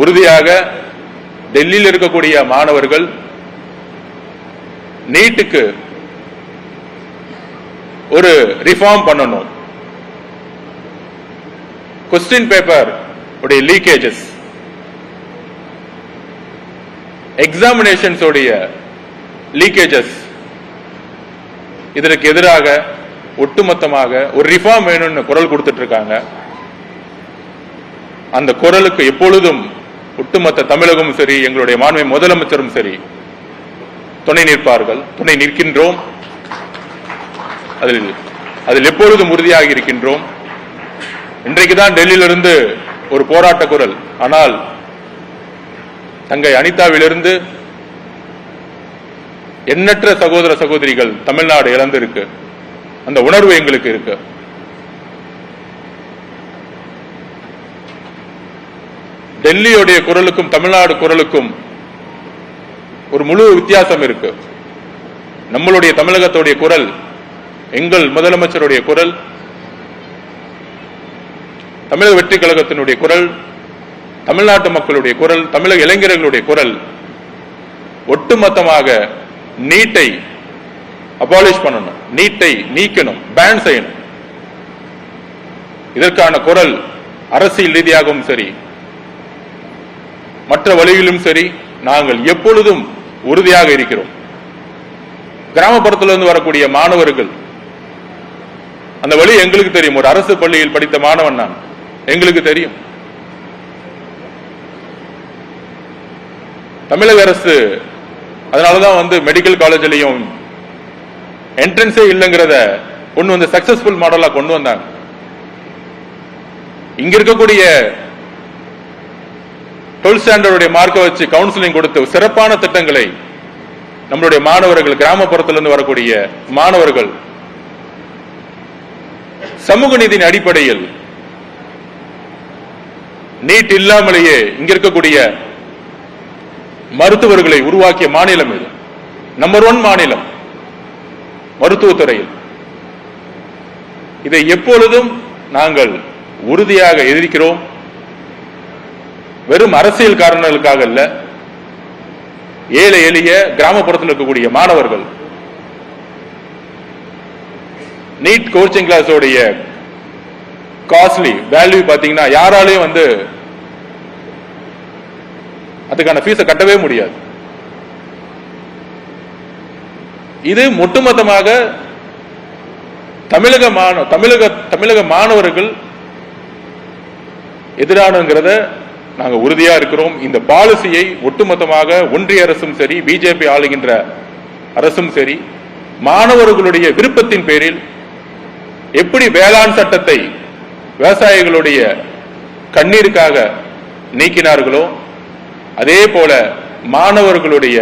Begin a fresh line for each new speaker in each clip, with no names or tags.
உறுதியாக டெல்லியில் இருக்கக்கூடிய மாணவர்கள் நீட்டுக்கு ஒரு ரிஃபார்ம் பண்ணணும். क्वेश्चन पेपर உடைய லீக்கேஜஸ், எக்ஸாமினேஷன்ஸ் உடைய லீக்கேஜஸ், இதற்கு எதிராக ஒட்டுமொத்தமாக ஒரு ரிஃபார்ம் வேணும்னு குரல் கொடுத்துட்டு இருக்காங்க. அந்த குரலுக்கு எப்பொழுதும் ஒட்டுமொத்த தமிழகமும் சரி, எங்களுடைய மாண்பு முதலமைச்சரும் சரி துணை நிற்பார்கள், துணை நிற்கின்றோம். அதில் எப்பொழுதும் உறுதியாக இருக்கின்றோம். இன்றைக்குதான் டெல்லியிலிருந்து ஒரு போராட்ட குரல், ஆனால் தங்கை அனிதாவிலிருந்து எண்ணற்ற சகோதர சகோதரிகள் தமிழ்நாடு இழந்திருக்கு. அந்த உணர்வு எங்களுக்கு இருக்கு. டெல்லியுடைய குரலுக்கும் தமிழ்நாடு குரலுக்கும் ஒரு முழு வித்தியாசம் இருக்கு. நம்மளுடைய தமிழகத்துடைய குரல், எங்கள் முதலமைச்சருடைய குரல், தமிழக வெற்றி கழகத்தினுடைய குரல், தமிழ்நாட்டு மக்களுடைய குரல், தமிழக இளைஞர்களுடைய குரல் ஒட்டுமொத்தமாக நீட்டை அபாலிஷ் பண்ணணும், நீட்டை நீக்கணும், பேன் செய்யணும். இதற்கான குரல் அரசியல் ரீதியாகவும் சரி, மற்ற வழியிலும் சரி, நாங்கள் எப்பொழுதும் உறுதியாக இருக்கிறோம். கிராமப்புறத்திலிருந்து வரக்கூடிய மாணவர்கள், அந்த வழி எங்களுக்கு தெரியும். ஒரு அரசு பள்ளியில் படித்த மாணவன் நான், எங்களுக்கு தெரியும். தமிழக அரசு அதனாலதான் மெடிக்கல் காலேஜ்லயும் என்ட்ரன்ஸே இல்லைங்கிறத கொண்டு வந்து சக்சஸ்ஃபுல் மாடலா கொண்டு வந்தாங்க. இங்க இருக்கக்கூடிய 12th ஸ்டாண்டர்ட் மார்க்கை வச்சு கவுன்சிலிங் கொடுத்து சிறப்பான திட்டங்களை நம்மளுடைய மாணவர்கள், கிராமப்புறத்திலிருந்து வரக்கூடிய மாணவர்கள் சமூக நீதியின் அடிப்படையில் நீட் இல்லாமலேயே இங்க இருக்கக்கூடிய மருத்துவர்களை உருவாக்கிய மாநிலம் இது. நம்பர் 1 மாநிலம் மருத்துவத்துறையில். இதை எப்பொழுதும் நாங்கள் உறுதியாக எதிர்க்கிறோம். வெறும் அரசியல் காரணங்களுக்காக அல்ல, ஏழை எளிய கிராமப்புறத்தில் இருக்கக்கூடிய மாணவர்கள் நீட் கோச்சிங் கிளாஸ் உடைய காஸ்ட்லி வேல்யூ பாத்தீங்கன்னா யாராலையும் அதுக்கான ஃபீஸை கட்டவே முடியாது. இது ஒட்டுமொத்தமாக தமிழக மாணவர்கள் எதிரானங்கிறத நாங்க உறுதியா இருக்கிறோம். இந்த பாலிசியை ஒட்டுமொத்தமாக ஒன்றிய அரசும் சரி, பிஜேபி ஆளுகின்ற அரசும் சரி, மாணவர்களுடைய விருப்பத்தின் பேரில் எப்படி வேளாண் சட்டத்தை விவசாயிகளுடைய கண்ணீருக்காக நீக்கினார்களோ, அதே போல மாணவர்களுடைய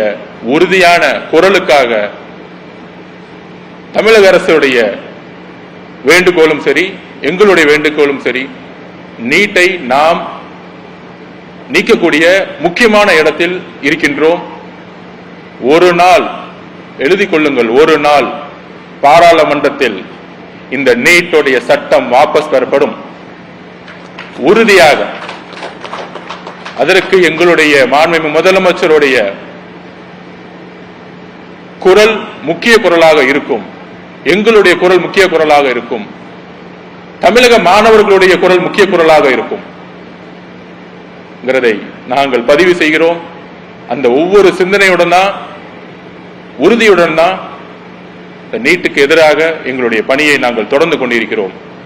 உறுதியான குரலுக்காக தமிழக அரசுடைய வேண்டுகோளும் சரி, எங்களுடைய வேண்டுகோளும் சரி, நீட்டை நாம் நீக்கக்கூடிய முக்கியமான இடத்தில் இருக்கின்றோம். ஒரு நாள் எழுதிக் கொள்ளுங்கள், ஒரு நாள் பாராளுமன்றத்தில் இந்த நீட்டுடைய சட்டம் வாபஸ் பெறப்படும். உறுதியாக அதற்கு எங்களுடைய மாண்புமிகு முதலமைச்சருடைய குரல் முக்கிய குரலாக இருக்கும். எங்களுடைய குரல் முக்கிய குரலாக இருக்கும். தமிழக மாணவர்களுடைய குரல் முக்கிய குரலாக இருக்கும். நாங்கள் பதிவு செய்கிறோம். அந்த ஒவ்வொரு சிந்தனையுடன் தான், உறுதியுடன் தான் நீட்டுக்கு எதிராக எங்களுடைய பணியை நாங்கள் தொடர்ந்து கொண்டிருக்கிறோம்.